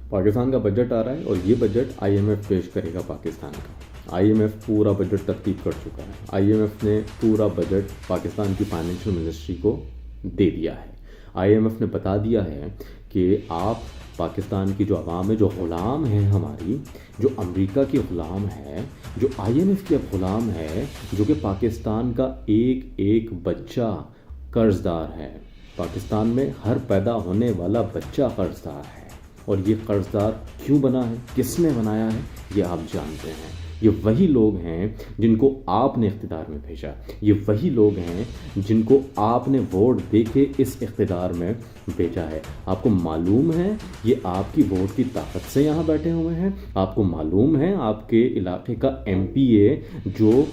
پاکستان کا بجٹ آ رہا ہے اور یہ بجٹ آئی ایم ایف پیش کرے گا پاکستان کا۔ آئی ایم ایف پورا بجٹ ترتیب کر چکا ہے، آئی ایم ایف نے پورا بجٹ پاکستان کی فائنینشیل منسٹری کو دے دیا ہے۔ آئی ایم ایف نے بتا دیا ہے کہ آپ پاکستان کی جو عوام ہے، جو غلام ہے ہماری، جو امریکہ کی غلام ہے، جو آئی ایم ایف کی اب غلام ہے، جو کہ پاکستان کا ایک ایک بچہ قرض دار ہے، پاکستان میں ہر پیدا ہونے والا بچہ قرض دار ہے۔ اور یہ قرض دار کیوں بنا ہے، کس نے بنایا ہے، یہ آپ جانتے ہیں۔ یہ وہی لوگ ہیں جن کو آپ نے اقتدار میں بھیجا، یہ وہی لوگ ہیں جن کو آپ نے ووٹ دے کے اس اقتدار میں بھیجا ہے۔ آپ کو معلوم ہے یہ آپ کی ووٹ کی طاقت سے یہاں بیٹھے ہوئے ہیں، آپ کو معلوم ہے آپ کے علاقے کا ایم پی اے جو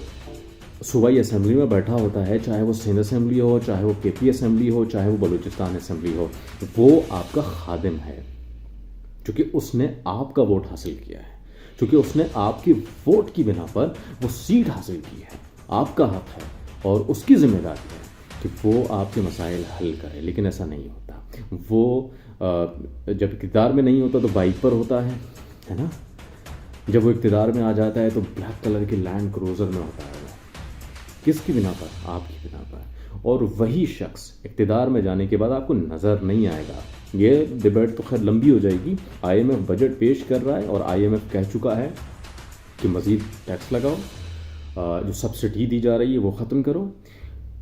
صوبائی اسمبلی میں بیٹھا ہوتا ہے، چاہے وہ سندھ اسمبلی ہو، چاہے وہ کے پی اسمبلی ہو، چاہے وہ بلوچستان اسمبلی ہو، وہ آپ کا خادم ہے، چونکہ اس نے آپ کا ووٹ حاصل کیا ہے، چونکہ اس نے آپ کی ووٹ کی بنا پر وہ سیٹ حاصل کی ہے۔ آپ کا حق ہے اور اس کی ذمہ داری ہے کہ وہ آپ کے مسائل حل کرے، لیکن ایسا نہیں ہوتا۔ وہ جب اقتدار میں نہیں ہوتا تو بائک پر ہوتا ہے نا، جب وہ اقتدار میں آ جاتا ہے تو بلیک کلر کی لینڈ کروزر میں ہوتا ہے۔ وہ کس کی بنا پر؟ آپ کی بنا پر۔ اور وہی شخص اقتدار میں جانے کے بعد آپ کو نظر نہیں آئے گا۔ یہ ڈبیٹ تو خیر لمبی ہو جائے گی۔ آئی ایم ایف بجٹ پیش کر رہا ہے اور آئی ایم ایف کہہ چکا ہے کہ مزید ٹیکس لگاؤ، جو سبسڈی دی جا رہی ہے وہ ختم کرو،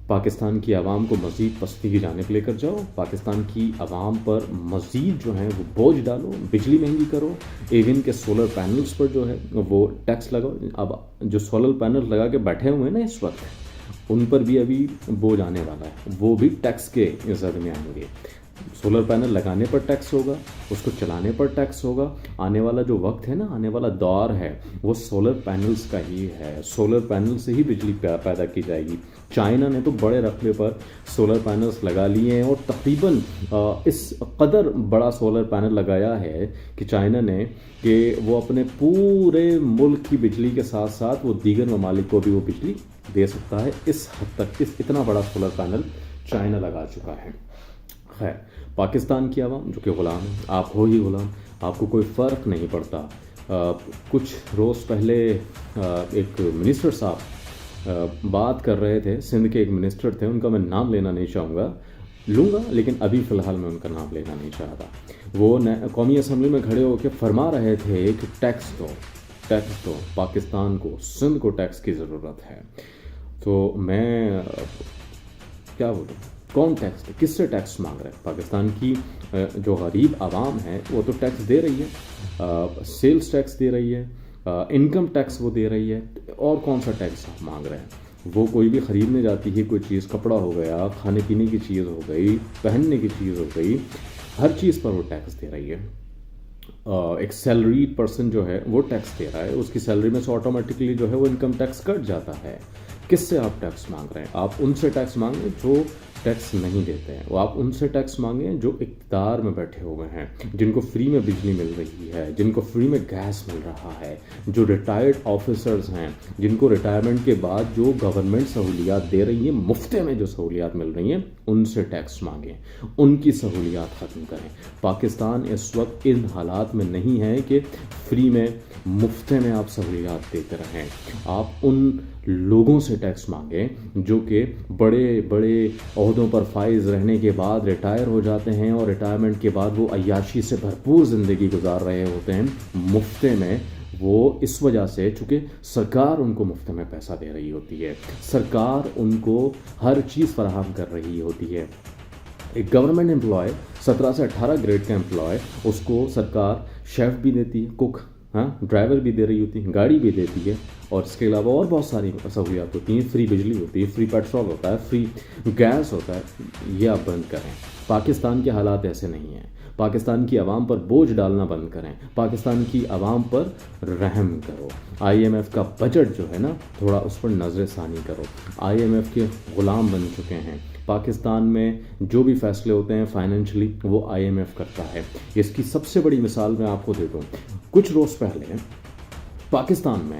پاکستان کی عوام کو مزید پستی کی جانب لے کر جاؤ، پاکستان کی عوام پر مزید جو ہیں وہ بوجھ ڈالو، بجلی مہنگی کرو، ایون کے سولر پینلز پر جو ہے وہ ٹیکس لگاؤ۔ اب جو سولر پینل لگا کے بیٹھے ہوئے ہیں نا اس وقت، ان پر بھی ابھی بوجھ آنے والا ہے، وہ بھی ٹیکس کے زد میں آئیں گے۔ سولر پینل لگانے پر ٹیکس ہوگا، اس کو چلانے پر ٹیکس ہوگا۔ آنے والا جو وقت ہے نا، آنے والا دور ہے وہ سولر پینلز کا ہی ہے، سولر پینل سے ہی بجلی پیدا کی جائے گی۔ چائنا نے تو بڑے رقبے پر سولر پینلز لگا لیے ہیں، اور تقریباً اس قدر بڑا سولر پینل لگایا ہے کہ چائنا نے کہ وہ اپنے پورے ملک کی بجلی کے ساتھ ساتھ وہ دیگر ممالک کو بھی وہ بجلی دے سکتا ہے۔ اس حد تک اتنا بڑا سولر پینل چائنا لگا چکا ہے۔ خیر، پاکستان کی عوام جو کہ غلام ہے، آپ ہو ہی غلام، آپ کو کوئی فرق نہیں پڑتا۔ کچھ روز پہلے ایک منسٹر صاحب بات کر رہے تھے، سندھ کے ایک منسٹر تھے، ان کا میں نام لینا نہیں چاہوں گا، لوں گا لیکن ابھی فی الحال میں ان کا نام لینا نہیں چاہتا۔ وہ قومی اسمبلی میں کھڑے ہو کے فرما رہے تھے کہ ٹیکس دو پاکستان کو، سندھ کو ٹیکس کی ضرورت ہے۔ تو میں کیا بولوں، کون ٹیکس دے، کس سے ٹیکس مانگ رہا ہے؟ پاکستان کی جو غریب عوام ہے وہ تو ٹیکس دے رہی ہے، سیلز ٹیکس دے رہی ہے، انکم ٹیکس وہ دے رہی ہے، اور کون سا ٹیکس آپ مانگ رہے ہیں؟ وہ کوئی بھی خریدنے جاتی ہے کوئی چیز، کپڑا ہو گیا، کھانے پینے کی چیز ہو گئی، پہننے کی چیز ہو گئی، ہر چیز پر وہ ٹیکس دے رہی ہے۔ ایک سیلریڈ پرسن جو ہے وہ ٹیکس دے رہا ہے، اس کی سیلری میں سے آٹومیٹکلی جو ہے وہ انکم ٹیکس کٹ جاتا ہے۔ کس سے آپ ٹیکس مانگ رہے ہیں؟ آپ ان سے ٹیکس مانگیں جو ٹیکس نہیں دیتے ہیں، وہ آپ ان سے ٹیکس مانگیں جو اقتدار میں بیٹھے ہوئے ہیں، جن کو فری میں بجلی مل رہی ہے، جن کو فری میں گیس مل رہا ہے، جو ریٹائرڈ آفیسرز ہیں، جن کو ریٹائرمنٹ کے بعد جو گورنمنٹ سہولیات دے رہی ہیں، مفت میں جو سہولیات مل رہی ہیں، ان سے ٹیکس مانگیں، ان کی سہولیات ختم کریں۔ پاکستان اس وقت ان حالات میں نہیں ہے کہ فری میں مفت میں آپ سہولیات دیتے رہیں۔ آپ ان لوگوں سے ٹیکس مانگیں جو کہ بڑے بڑے عہدوں پر فائز رہنے کے بعد ریٹائر ہو جاتے ہیں، اور ریٹائرمنٹ کے بعد وہ عیاشی سے بھرپور زندگی گزار رہے ہوتے ہیں مفت میں۔ وہ اس وجہ سے چونکہ سرکار ان کو مفت میں پیسہ دے رہی ہوتی ہے، سرکار ان کو ہر چیز فراہم کر رہی ہوتی ہے۔ ایک گورنمنٹ امپلائے 17 سے 18 گریڈ کا امپلائے، اس کو سرکار شیف بھی دیتی ہے، کوک، ڈرائیور بھی دے رہی ہوتی ہے، گاڑی بھی دیتی ہے، اور اس کے علاوہ اور بہت ساری سہولیات ہوتی ہیں، فری بجلی ہوتی ہے، فری پیٹرول ہوتا ہے، فری گیس ہوتا ہے۔ یہ آپ بند کریں۔ پاکستان کے حالات ایسے نہیں ہیں۔ پاکستان کی عوام پر بوجھ ڈالنا بند کریں، پاکستان کی عوام پر رحم کرو۔ آئی ایم ایف کا بجٹ جو ہے نا، تھوڑا اس پر نظر ثانی کرو۔ آئی ایم ایف کے غلام بن چکے ہیں۔ پاکستان میں جو بھی فیصلے ہوتے ہیں فائنینشلی وہ آئی ایم ایف کرتا ہے۔ اس کی سب سے بڑی مثال میں آپ کو دے دوں، کچھ روز پہلے پاکستان میں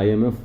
IMF